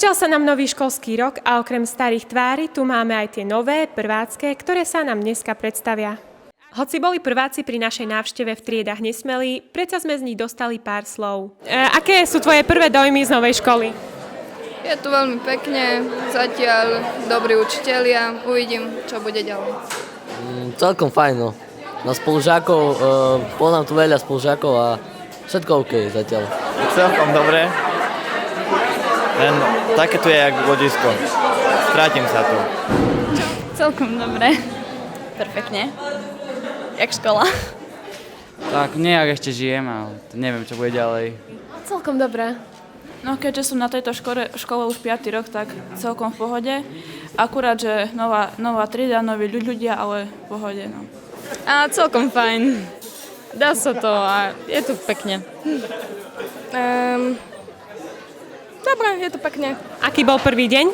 Začal sa nám nový školský rok a okrem starých tvári tu máme aj tie nové, prvácké, ktoré sa nám dneska predstavia. Hoci boli prváci pri našej návšteve v triedách nesmelí, predsa sme z nich dostali pár slov. Aké sú tvoje prvé dojmy z novej školy? Je tu veľmi pekne, zatiaľ dobrí učitelia, uvidím, čo bude ďalej. Celkom fajn, no. Na spolužiakov, poznám tu veľa spolužiakov a všetko OK zatiaľ. Celkom dobre. Len také tu je jak ložisko. Strátim sa tu. Celkom dobre. Perfektne. Jak škola. Tak nejak ešte žijem a neviem, čo bude ďalej. Celkom dobré. No keďže som na tejto škole už 5. rok, tak celkom v pohode. Akurát, že nová trieda, noví ľudia, ale v pohode, no. A celkom fajn. Dá sa to a je tu pekne. Dobre, je to pekne. Aký bol prvý deň?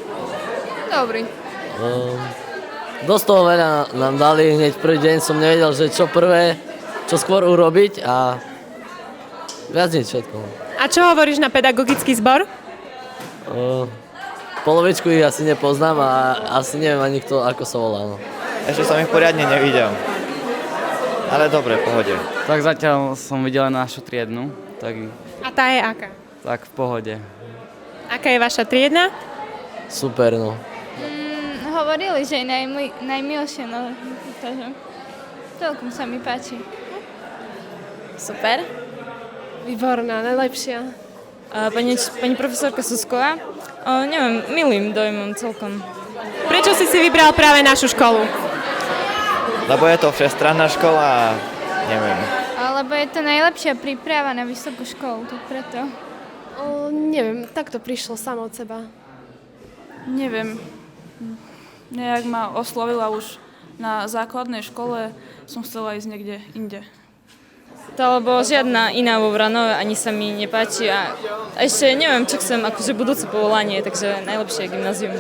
Dobrý. Dosť toho veľa nám dali, hneď prvý deň som nevedel, že čo prvé, čo skôr urobiť a viac nič všetko. A čo hovoríš na pedagogický zbor? Polovičku ich asi nepoznám a asi neviem ani kto, ako sa volá. No. Ešte som ich poriadne nevidel. Ale dobre, v pohode. Tak zatiaľ som videl našu triednu, tak A tá je aká? v pohode. Aká je vaša triedna? Super, no. Hovorili, že je najmilšie, no takže celkom sa mi páči. Super. Výborná, najlepšia. Pani profesorka Susková, neviem, milým dojmom celkom. Prečo si vybral práve našu školu? Lebo je to všestranná škola a neviem. Alebo je to najlepšia príprava na vysokú školu, tak preto. Neviem, tak to prišlo samo od seba. Neviem. Nejak ma oslovila už na základnej škole, som chcela ísť niekde inde. To lebo žiadna iná vo Vranove ani sa mi nepáči a ešte neviem, čo chcem, akože budúce povolanie, takže najlepšie je gymnázium.